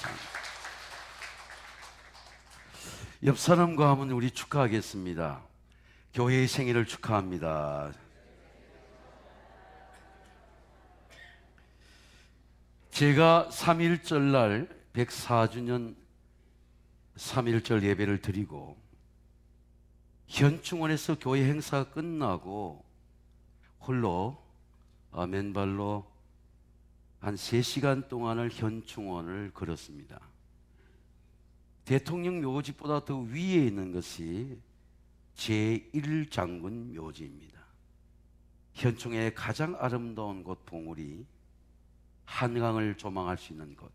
감사합니다. 옆 사람과 한번 우리 축하하겠습니다. 교회의 생일을 축하합니다. 제가 3.1절 날 104주년 3.1절 예배를 드리고 현충원에서 교회 행사가 끝나고 홀로 맨발로 한 3시간 동안을 현충원을 걸었습니다. 대통령 묘지보다 더 위에 있는 것이 제1장군 묘지입니다. 현충의 가장 아름다운 곳 봉우리, 한강을 조망할 수 있는 곳,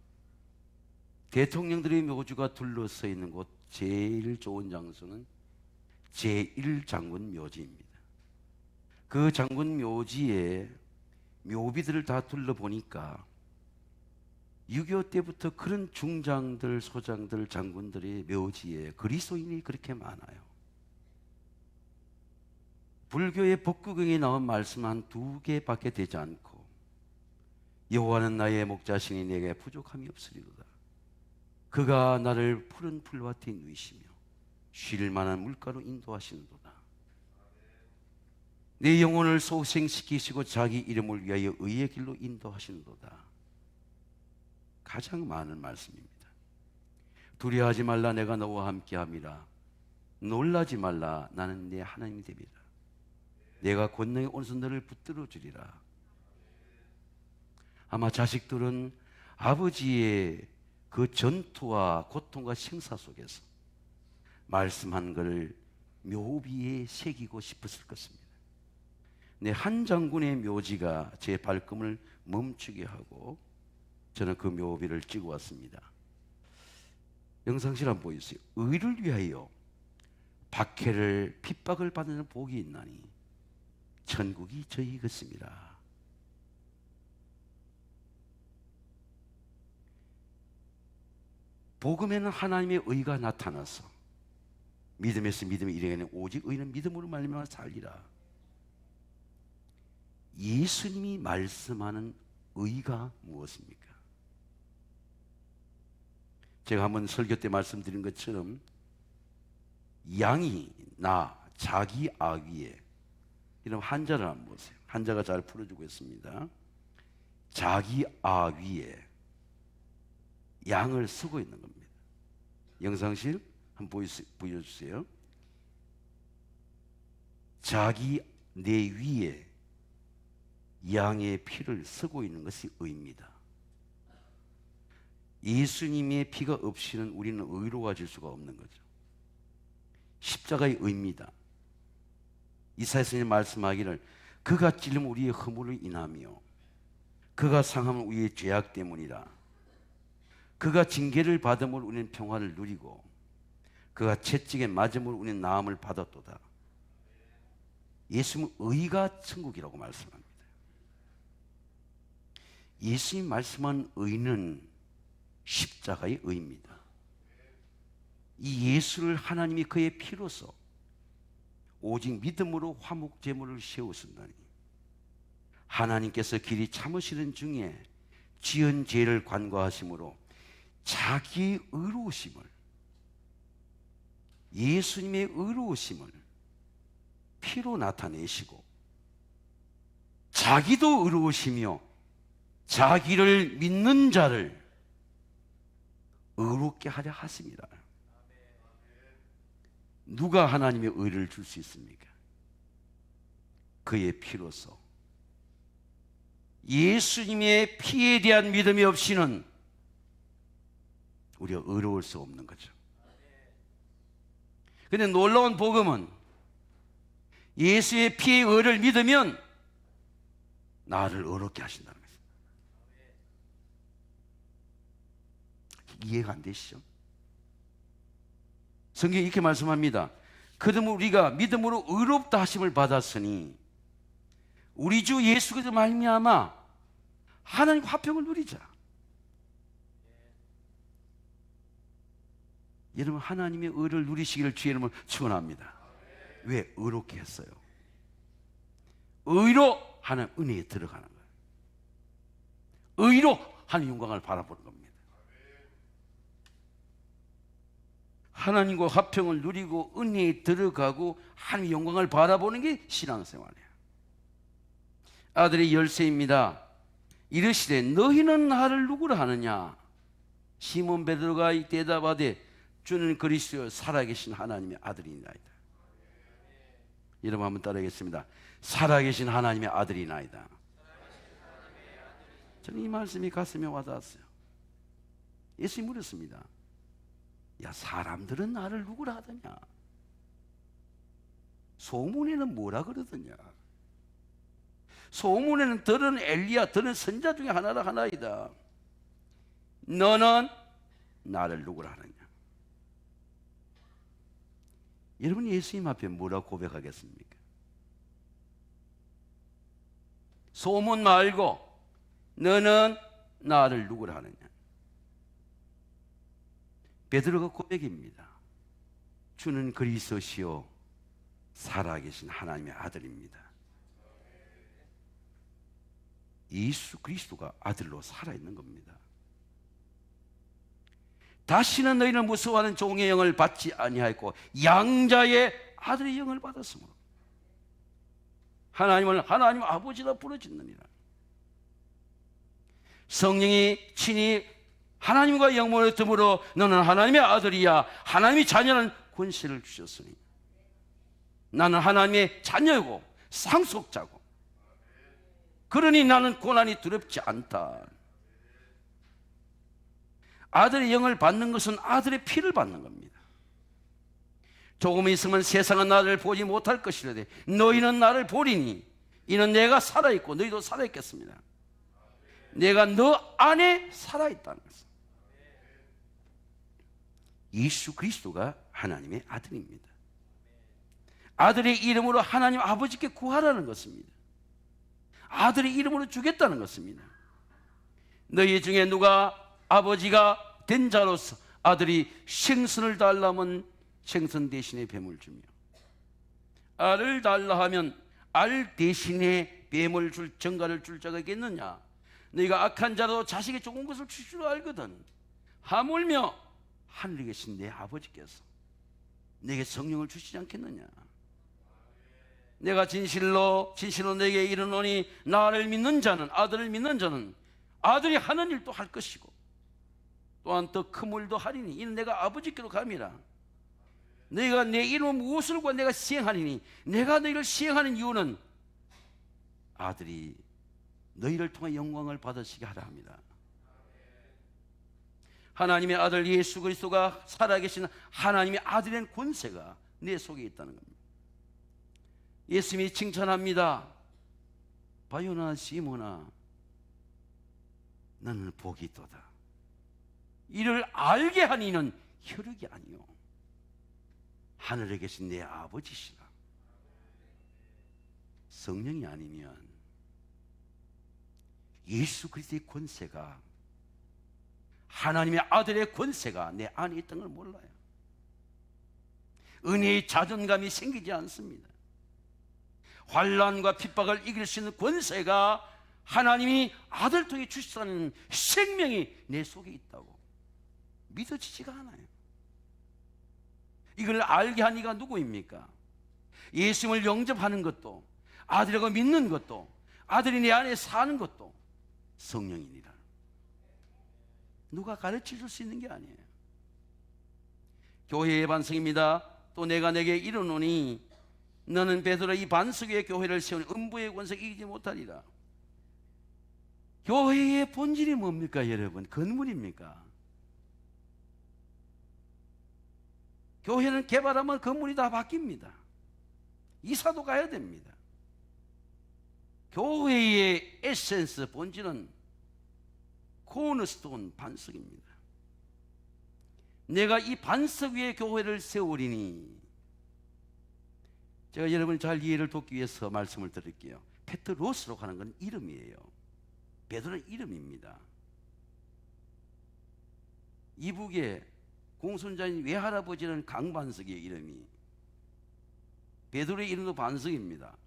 대통령들의 묘지가 둘러서 있는 곳, 제일 좋은 장소는 제1장군 묘지입니다. 그 장군 묘지에 묘비들을 다 둘러보니까 6.25 때부터 그런 중장들, 소장들, 장군들의 묘지에 그리스도인이 그렇게 많아요. 불교의 법구경에 나온 말씀 한 2개밖에 되지 않고 여호와는 나의 목자시니 내게 부족함이 없으리로다. 그가 나를 푸른 풀밭에 누이시며 쉴 만한 물가로 인도하시는도다. 내 영혼을 소생시키시고 자기 이름을 위하여 의의 길로 인도하시는도다. 가장 많은 말씀입니다. 두려워하지 말라, 내가 너와 함께함이라. 놀라지 말라, 나는 네 하나님이 됨이라. 내가 권능의 오른손 너를 붙들어 주리라. 아마 자식들은 아버지의 그 전투와 고통과 생사 속에서 말씀한 것을 묘비에 새기고 싶었을 것입니다. 네, 한 장군의 묘지가 제 발걸음을 멈추게 하고 저는 그 묘비를 찍어 왔습니다. 영상실 한번 보여주세요. 의를 위하여 박해를 핍박을 받는 복이 있나니 천국이 저희 것입니다. 복음에는 하나님의 의가 나타나서 믿음에서 믿음에 이르는 오직 의는 믿음으로 말미암아 살리라. 예수님이 말씀하는 의가 무엇입니까? 제가 한번 설교 때 말씀드린 것처럼 양이 나 자기 아위에, 이런 한자를 한번 보세요. 한자가 잘 풀어주고 있습니다. 자기 아위에 양을 쓰고 있는 겁니다. 영상실 한번 보여주세요. 자기 내 위에 양의 피를 쓰고 있는 것이 의입니다. 예수님의 피가 없이는 우리는 의로워질 수가 없는 거죠. 십자가의 의입니다. 이사야서에 말씀하기를 그가 찔림 우리의 허물을 인하며 그가 상함은 우리의 죄악 때문이라. 그가 징계를 받음으로 우리는 평화를 누리고 그가 채찍에 맞음으로 우리는 나음을 받았도다. 예수님은 의가 천국이라고 말씀합니다. 예수님이 말씀한 의는 십자가의 의입니다. 이 예수를 하나님이 그의 피로서 오직 믿음으로 화목제물을 세우신다니, 하나님께서 길이 참으시는 중에 지은 죄를 관과하심으로 자기의 의로우심을, 예수님의 의로우심을 피로 나타내시고 자기도 의로우시며 자기를 믿는 자를 의롭게 하려 하십니다. 누가 하나님의 의를 줄 수 있습니까? 그의 피로서. 예수님의 피에 대한 믿음이 없이는 우리가 의로울 수 없는 거죠. 그런데 놀라운 복음은 예수의 피의 의를 믿으면 나를 의롭게 하신다는 것입니다. 이해가 안 되시죠? 성경이 이렇게 말씀합니다. 그러므로 우리가 믿음으로 의롭다 하심을 받았으니 우리 주 예수 그리스도 말미암아 하나님 화평을 누리자. 여러분, 하나님의 의를 누리시기를 주의 이름으로 축원합니다. 왜? 의롭게 했어요. 의로 하는 은혜에 들어가는 거예요. 의로 하는 영광을 바라보는 겁니다. 하나님과 화평을 누리고 은혜에 들어가고 하나님의 영광을 바라보는 게 신앙생활이에요. 아들의 열쇠입니다. 이르시되 너희는 나를 누구라 하느냐? 시몬 베드로가 대답하되 주는 그리스도 살아계신 하나님의 아들이나이다. 여러분 한번 따라하겠습니다. 살아계신 하나님의 아들이나이다. 저는 이 말씀이 가슴에 와닿았어요. 예수님이 물었습니다. 야, 사람들은 나를 누구라 하더냐? 소문에는 뭐라 그러더냐? 소문에는 들은 엘리야, 들은 선자 중에 하나이다. 너는 나를 누구라 하느냐? 여러분 예수님 앞에 뭐라 고백하겠습니까? 소문 말고 너는 나를 누구라 하느냐? 베드로가 고백입니다. 주는 그리스도시요 살아계신 하나님의 아들입니다. 예수 그리스도가 아들로 살아있는 겁니다. 다시는 너희는 무서워하는 종의 영을 받지 아니하였고 양자의 아들의 영을 받았으므로 하나님을 하나님 아버지라 부르짖느니라. 성령이 친히 하나님과 영원히 듬으로 너는 하나님의 아들이야 하나님의 자녀는 권세를 주셨으니 나는 하나님의 자녀이고 상속자고 그러니 나는 고난이 두렵지 않다. 아들의 영을 받는 것은 아들의 피를 받는 겁니다. 조금 있으면 세상은 나를 보지 못할 것이라되 너희는 나를 보리니 이는 내가 살아있고 너희도 살아있겠습니다. 내가 너 안에 살아있다는 것은 예수 그리스도가 하나님의 아들입니다. 아들의 이름으로 하나님 아버지께 구하라는 것입니다. 아들의 이름으로 주겠다는 것입니다. 너희 중에 누가 아버지가 된 자로서 아들이 생선을 달라면 생선 대신에 뱀을 주며 알을 달라 하면 알 대신에 뱀을 줄 정가를 줄 자가 있겠느냐? 너희가 악한 자로 자식이 좋은 것을 줄 줄 알거든 하물며 하늘에 계신 내 아버지께서 내게 성령을 주시지 않겠느냐? 내가 진실로 내게 이르노니 나를 믿는 자는 아들을 믿는 자는 아들이 하는 일도 할 것이고 또한 더 큰 일도 하리니 이는 내가 아버지께로 감이라. 너희가 내 이름은 무엇을 구하 내가 시행하리니 내가 너희를 시행하는 이유는 아들이 너희를 통해 영광을 받으시게 하라 합니다. 하나님의 아들 예수 그리스도가 살아계신 하나님의 아들의 권세가 내 속에 있다는 겁니다. 예수님이 칭찬합니다. 바요나 시몬아 너는 복이 있도다. 이를 알게 한 이는 혈육이 아니요 하늘에 계신 내 아버지시라. 성령이 아니면 예수 그리스도의 권세가 하나님의 아들의 권세가 내 안에 있던 걸 몰라요. 은혜의 자존감이 생기지 않습니다. 환난과 핍박을 이길 수 있는 권세가 하나님이 아들 통해 주시다는 생명이 내 속에 있다고 믿어지지가 않아요. 이걸 알게 한 이가 누구입니까? 예수님을 영접하는 것도 아들이라고 믿는 것도 아들이 내 안에 사는 것도 성령이니라. 누가 가르쳐 줄 수 있는 게 아니에요. 교회의 반석입니다. 또 내가 내게 이르노니 너는 베드로 이 반석 위에 교회를 세우니 음부의 권세가 이기지 못하리라. 교회의 본질이 뭡니까 여러분? 건물입니까? 교회는 개발하면 건물이 다 바뀝니다. 이사도 가야 됩니다. 교회의 에센스 본질은 코너스톤 반석입니다. 내가 이 반석 위에 교회를 세우리니 제가 여러분 잘 이해를 돕기 위해서 말씀을 드릴게요. 페트로스라고 하는 건 이름이에요. 베드로는 이름입니다. 이북의 공손자인 외할아버지는 강반석이에요. 이름이 베드로의 이름도 반석입니다.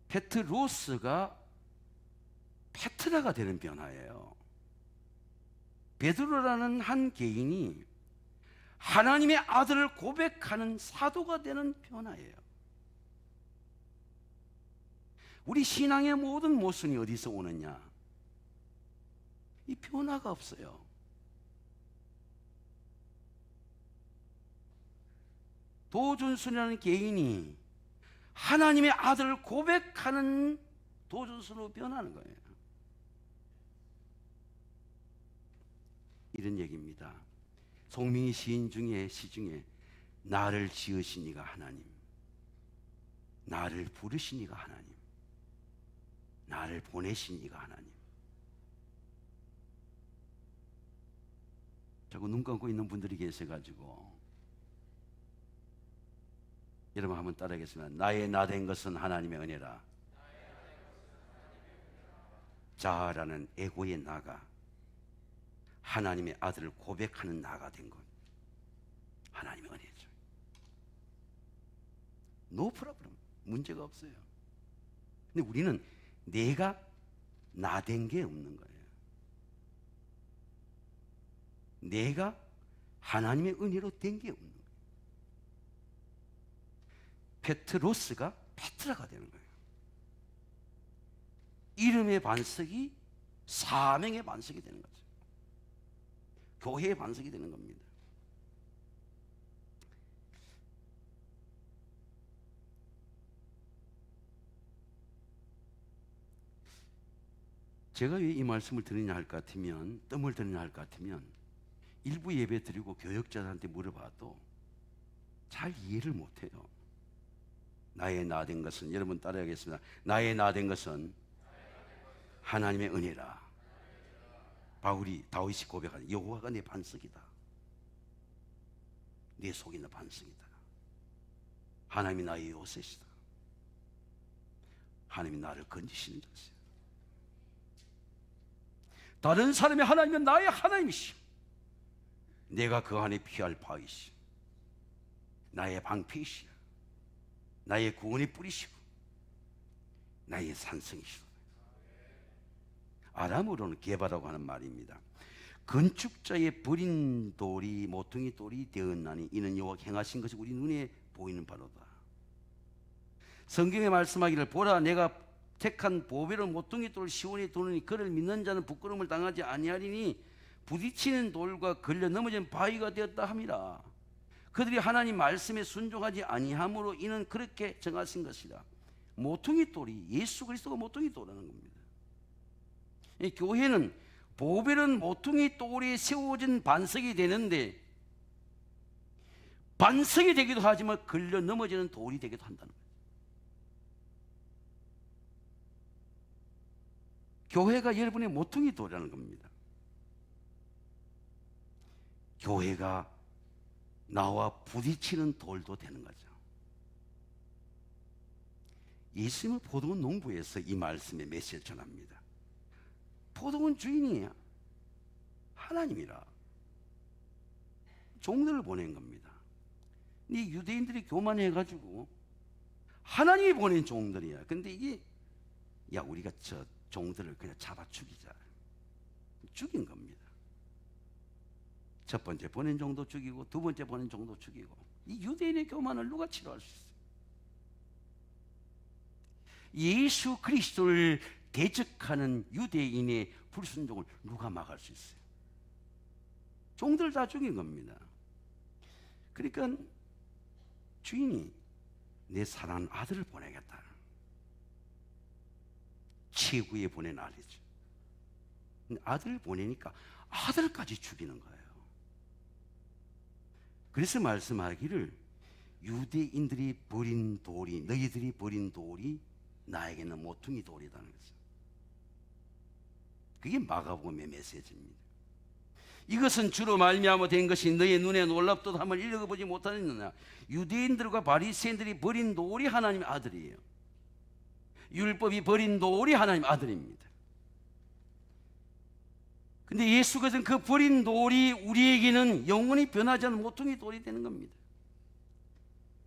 페트로스가 페트라가 되는 변화예요. 베드로라는 한 개인이 하나님의 아들을 고백하는 사도가 되는 변화예요. 우리 신앙의 모든 모순이 어디서 오느냐? 이 변화가 없어요. 도준순이라는 개인이 하나님의 아들을 고백하는 도준순으로 변하는 거예요. 이런 얘기입니다. 송민기 시인 중에 시 중에 나를 지으신 이가 하나님, 나를 부르신 이가 하나님, 나를 보내신 이가 하나님. 자꾸 눈 감고 있는 분들이 계셔가지고 여러분 한번 따라하겠습니다. 나의 나 된 것은 하나님의 은혜라. 자아라는 에고의 나가 하나님의 아들을 고백하는 나가 된 것, 하나님의 은혜죠. No problem, 문제가 없어요. 근데 우리는 내가 나 된 게 없는 거예요. 내가 하나님의 은혜로 된 게 없는 거예요. 페트로스가 페트라가 되는 거예요. 이름의 반석이 사명의 반석이 되는 거죠. 교회의 반석이 되는 겁니다. 제가 왜 이 말씀을 드리냐 할 것 같으면, 뜸을 들이냐 할 것 같으면 일부 예배 드리고 교역자들한테 물어봐도 잘 이해를 못해요. 나의 나 된 것은, 여러분 따라하겠습니다. 나의 나 된 것은 하나님의 은혜라. 다윗이 고백하는 여호와가 내 반석이다. 내 속에 있는 반석이다. 하나님이 나의 요새시다. 하나님이 나를 건지시는 자세요. 다른 사람의 하나님은 나의 하나님이시오. 내가 그 안에 피할 바위시오. 나의 방패이시오. 나의 구원의 뿌리시고 나의 산성이시오. 아람어로는 게바라고 하는 말입니다. 건축자의 버린 돌이 모퉁이 돌이 되었나니 이는 여호와가 행하신 것이 우리 눈에 보이는 바로다. 성경에 말씀하기를 보라 내가 택한 보배로 모퉁이 돌을 시온에 두느니 그를 믿는 자는 부끄러움을 당하지 아니하리니 부딪히는 돌과 걸려 넘어진 바위가 되었다 함이라. 그들이 하나님 말씀에 순종하지 아니함으로 이는 그렇게 정하신 것이라. 모퉁이 돌이 예수 그리스도가 모퉁이 돌이라는 겁니다. 이 교회는 보배는 모퉁이 돌에 세워진 반석이 되는데 반석이 되기도 하지만 걸려 넘어지는 돌이 되기도 한다는 거예요. 교회가 여러분의 모퉁이 돌이라는 겁니다. 교회가 나와 부딪히는 돌도 되는 거죠. 예수님은 포도원 농부에서 이 말씀의 메시지를 전합니다. 포도원 주인이 하나님이라 종들을 보낸 겁니다. 이 유대인들이 교만해가지고 하나님이 보낸 종들이야. 근데 이게 우리가 저 종들을 그냥 잡아 죽이자. 죽인 겁니다. 첫 번째 보낸 종도 죽이고 두 번째 보낸 종도 죽이고. 이 유대인의 교만을 누가 치료할 수 있어요? 예수 그리스도를 대적하는 유대인의 불순종을 누가 막을 수 있어요? 종들 다 죽인 겁니다. 그러니까 주인이 내 사랑하는 아들을 보내겠다. 최후에 보낸 아들이죠. 아들을 보내니까 아들까지 죽이는 거예요. 그래서 말씀하기를 유대인들이 버린 돌이, 너희들이 버린 돌이 나에게는 모퉁이 돌이라는 거죠. 그게 마가복음의 메시지입니다. 이것은 주로 말미암아 된 것이 너희 눈에 놀랍도다 함을 읽어보지 못하느냐. 유대인들과 바리새인들이 버린 돌이 하나님의 아들이에요. 율법이 버린 돌이 하나님의 아들입니다. 근데 예수께서는 그 버린 돌이 우리에게는 영원히 변하지 않는 모퉁이 돌이 되는 겁니다.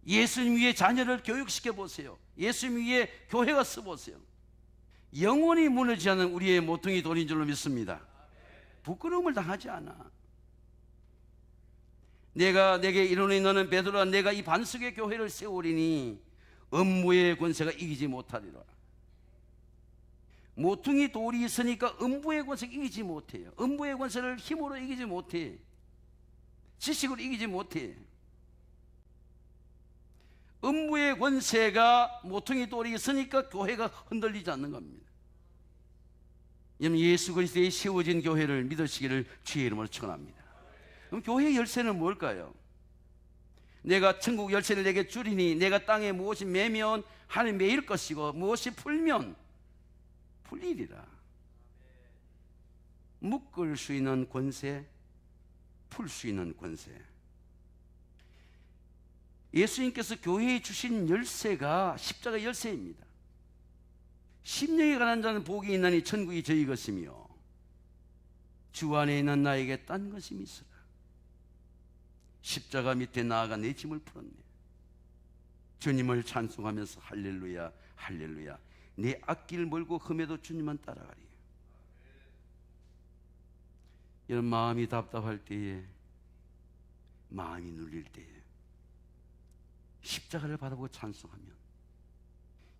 예수님 위에 자녀를 교육시켜 보세요. 예수님 위에 교회가 써보세요. 영원히 무너지지 않는 우리의 모퉁이 돌인 줄로 믿습니다. 부끄러움을 당하지 않아. 내게 이르노니 너는 베드로라, 내가 이 반석의 교회를 세우리니 음부의 권세가 이기지 못하리라. 모퉁이 돌이 있으니까 음부의 권세가 이기지 못해요. 음부의 권세를 힘으로 이기지 못해. 지식으로 이기지 못해. 음부의 권세가 모퉁이 돌이 있으니까 교회가 흔들리지 않는 겁니다. 예수 그리스도의 세워진 교회를 믿으시기를 주의 이름으로 축원합니다. 그럼 교회의 열쇠는 뭘까요? 내가 천국 열쇠를 내게 주리니 내가 땅에 무엇이 매면 하늘 매일 것이고 무엇이 풀면 풀리리라. 묶을 수 있는 권세, 풀 수 있는 권세. 예수님께서 교회에 주신 열쇠가 십자가 열쇠입니다. 심령에 관한 자는 복이 있나니 천국이 저희 것이며 주 안에 있는 나에게 딴 것이 있으라. 십자가 밑에 나아가 내 짐을 풀었네. 주님을 찬송하면서 할렐루야 할렐루야, 내 앞길 멀고 험해도 주님만 따라가리. 이런 마음이 답답할 때에, 마음이 눌릴 때에 십자가를 바라보고 찬송하면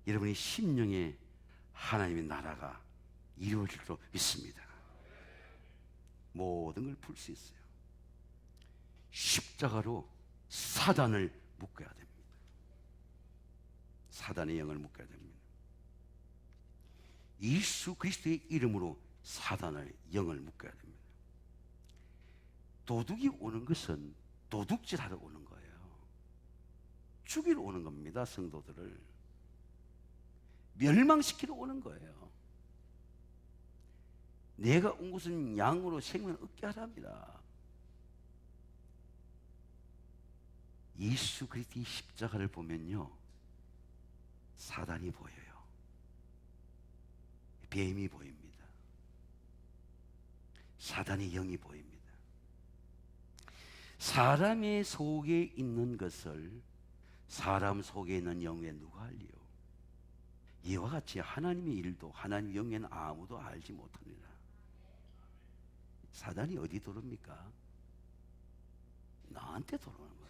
여러분의 심령에 하나님의 나라가 이루어질 줄 믿습니다. 모든 걸 풀 수 있어요. 십자가로 사단을 묶어야 됩니다. 사단의 영을 묶어야 됩니다. 예수 그리스도의 이름으로 사단의 영을 묶어야 됩니다. 도둑이 오는 것은 도둑질하러 오는 거예요. 죽이러 오는 겁니다. 성도들을 멸망시키러 오는 거예요. 내가 온 것은 양으로 생명을 얻게 하랍니다. 예수 그리스도의 십자가를 보면요, 사단이 보여요. 뱀이 보입니다. 사단의 영이 보입니다. 사람의 속에 있는 것을 사람 속에 있는 영에 누가 알리요? 이와 같이 하나님의 일도 하나님 영에는 아무도 알지 못합니다. 사단이 어디 들어옵니까? 나한테 들어오는 거예요.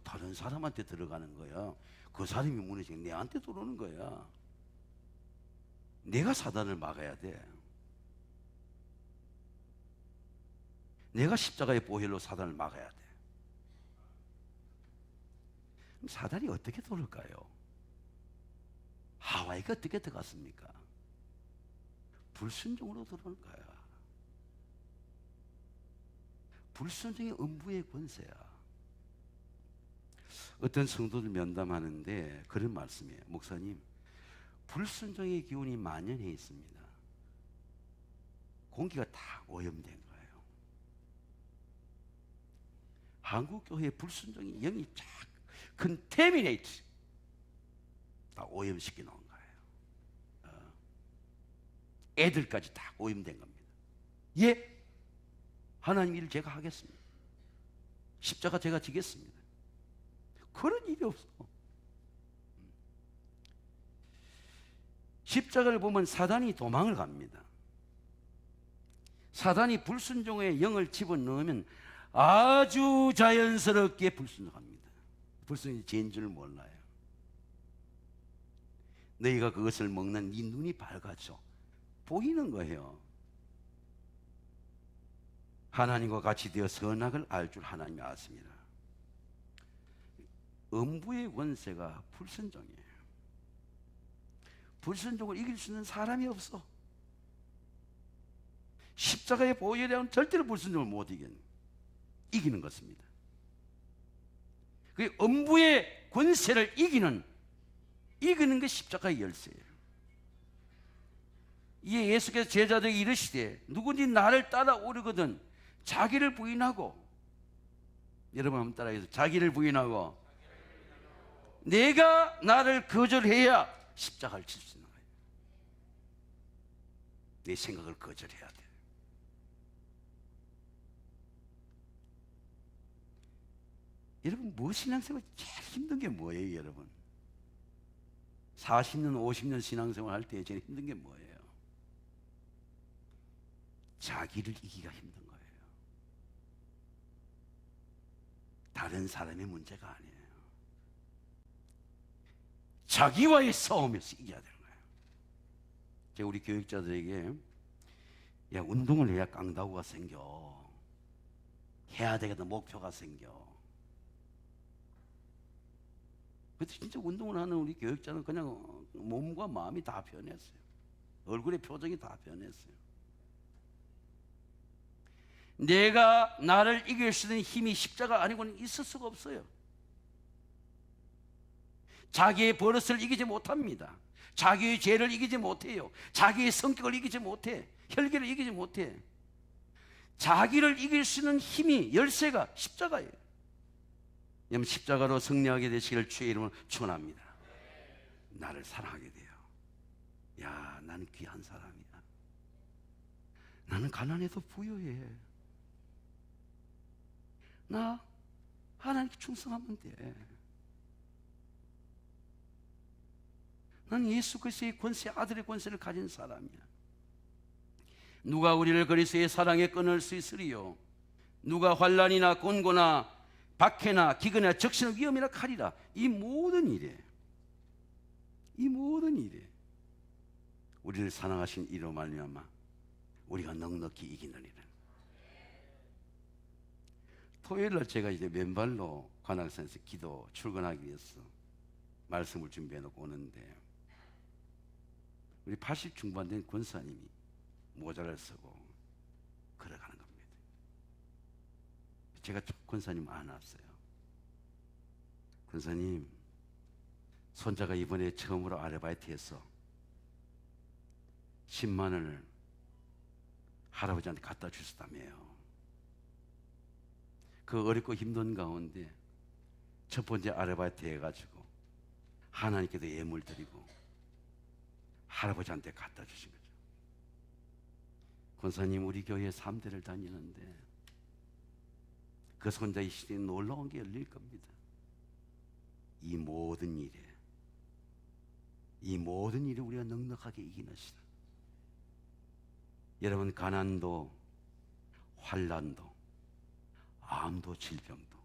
다른 사람한테 들어가는 거야. 그 사람이 무너지면 내한테 들어오는 거야. 내가 사단을 막아야 돼. 내가 십자가의 보혈로 사단을 막아야 돼. 그럼 사단이 어떻게 들어올까요? 하와이가 어떻게 들어갔습니까? 불순종으로 들어오는 거야. 불순종이 음부의 권세야. 어떤 성도들 면담하는데 그런 말씀이에요. 목사님, 불순종의 기운이 만연해 있습니다. 공기가 다 오염된 거예요. 한국교회의 불순종이 영이 쫙 컨테미네이트 다 오염시켜 놓은 거예요. 애들까지 다 오염된 겁니다. 예, 하나님 일을 제가 하겠습니다. 십자가 제가 지겠습니다. 그런 일이 없어. 십자가를 보면 사단이 도망을 갑니다. 사단이 불순종의 영을 집어넣으면 아주 자연스럽게 불순종합니다. 불순종이 죄인 줄 몰라요. 너희가 그것을 먹는 네 눈이 밝아져 보이는 거예요. 하나님과 같이 되어 선악을 알 줄 하나님이 아십니다. 음부의 권세가 불순종이에요. 불순종을 이길 수 있는 사람이 없어. 십자가의 보혈이라면 절대로 불순종을 못 이기는 것입니다. 그 음부의 권세를 이기는 게 십자가의 열쇠예요. 이에 예수께서 제자들에게 이르시되 누구든지 나를 따라오려거든 자기를 부인하고, 여러분 한번 따라해서 자기를 부인하고 내가 나를 거절해야 십자가를 칠 수 있는 거예요. 내 생각을 거절해야 돼. 여러분, 신앙생활 제일 힘든 게 뭐예요, 여러분? 40년, 50년 신앙생활 할 때 제일 힘든 게 뭐예요? 자기를 이기기가 힘든 거예요. 다른 사람의 문제가 아니에요. 자기와의 싸움에서 이겨야 되는 거예요. 제가 우리 교육자들에게 야, 운동을 해야 깡다구가 생겨. 해야 되겠다 목표가 생겨. 그래도 진짜 운동을 하는 우리 교육자는 그냥 몸과 마음이 다 변했어요. 얼굴의 표정이 다 변했어요. 내가 나를 이길 수 있는 힘이 십자가 아니고는 있을 수가 없어요. 자기의 버릇을 이기지 못합니다. 자기의 죄를 이기지 못해요. 자기의 성격을 이기지 못해. 혈기를 이기지 못해. 자기를 이길 수 있는 힘이, 열쇠가 십자가예요. 여러분, 십자가로 승리하게 되시기를 주의 이름으로 축원합니다. 나를 사랑하게 돼요. 야, 나는 귀한 사람이야. 나는 가난해도 부유해. 나 하나님께 충성하면 돼. 나는 예수 그리스도의 권세, 아들의 권세를 가진 사람이야. 누가 우리를 그리스도의 사랑에 끊을 수 있으리요? 누가 환난이나 곤고나 박해나 기근이나 적신나 위험이나 칼이라. 이 모든 일에 우리를 사랑하신 이로 말미암아 우리가 넉넉히 이기느니라. 토요일날 제가 이제 맨발로 관악산에서 기도 출근하기 위해서 말씀을 준비해 놓고 오는데, 우리 80 중반 된 권사님이 모자를 쓰고 걸어가는 겁니다. 제가 권사님 안았어요. 권사님, 손자가 이번에 처음으로 아르바이트해서 10만 원을 할아버지한테 갖다 주셨다며요. 그 어렵고 힘든 가운데 첫 번째 아르바이트 해가지고 하나님께도 예물 드리고 할아버지한테 갖다 주신 거죠. 권사님, 우리 교회 3대를 다니는데 그 손자의 시대에 놀라운 게 열릴 겁니다. 이 모든 일에 우리가 넉넉하게 이기는 시다. 여러분, 가난도 환난도 암도 질병도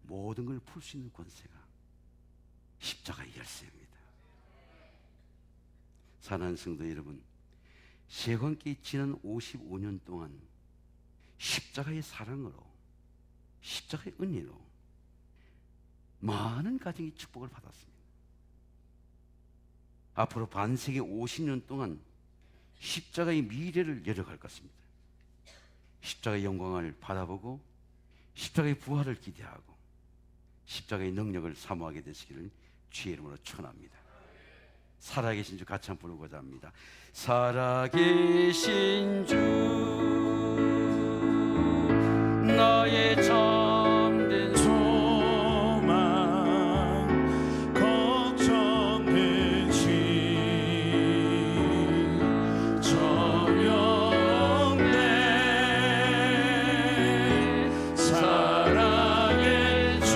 모든 걸 풀 수 있는 권세가 십자가의 열쇠입니다. 사랑하는 성도 여러분, 세관께 지난 55년 동안 십자가의 사랑으로, 십자가의 은혜로 많은 가정이 축복을 받았습니다. 앞으로 반세기 50년 동안 십자가의 미래를 열어갈 것입니다. 십자가의 영광을 바라보고 십자가의 부활을 기대하고 십자가의 능력을 사모하게 되시기를 주의 이름으로 축원합니다. 살아계신 주 같이 한번 부르고자 합니다. 살아계신 주 나의 참된 소망 걱정된 짐 전혀 없네. 사랑의 주의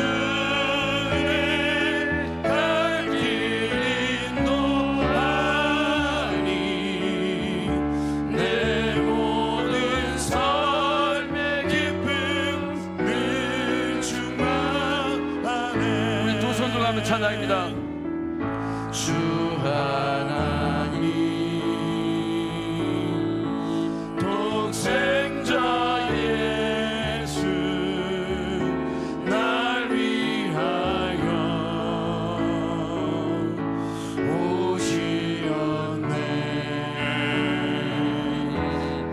갈 길 인도하니 내 모든 삶의 기쁨을 충만하네. 우리 두 손 들고 한번 찬양입니다. 주 하나님 독생자 예수 날 위하여 오시었네.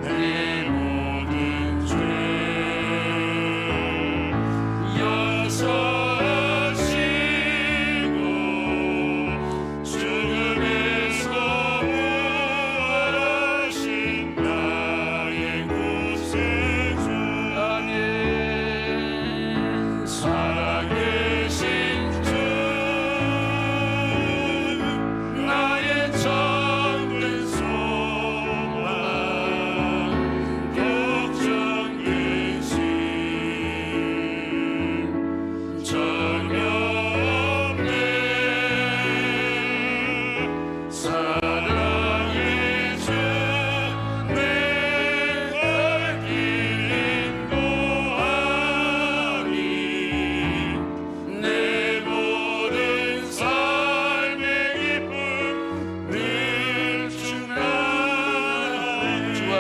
내 모든 죄 용서하시고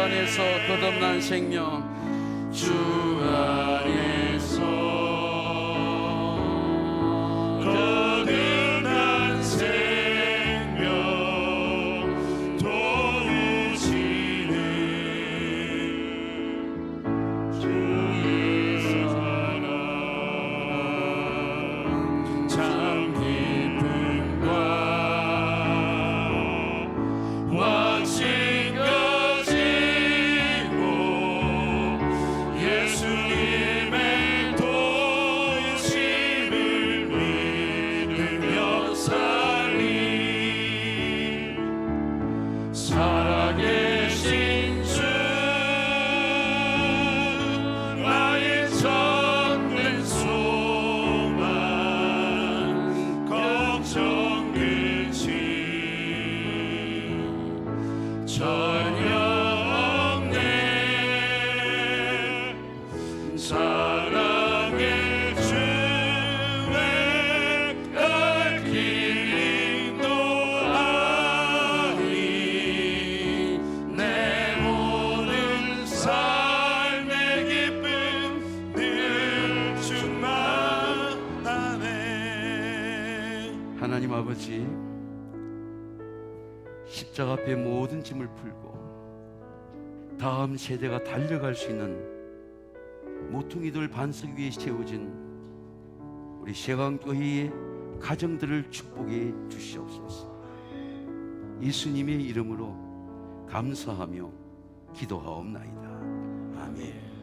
안에서 거듭난 생명, 주 안에서 거듭난 생명 도우시는 주의 사랑 참 기쁨과 확신 가지고 예수님의 도우심을 믿으며 살리 살아계신 주 나의 참된 소망 걱정 근심 전혀 없네 사랑의 주의 갈 길 인도하니 내 모든 삶의 기쁨 늘 충만하네. 하나님 아버지, 십자가 앞에 모든 짐을 풀고 다음 세대가 달려갈 수 있는 모퉁이돌 반석 위에 세워진 우리 세강교회의 가정들을 축복해 주시옵소서. 예수님의 이름으로 감사하며 기도하옵나이다. 아멘.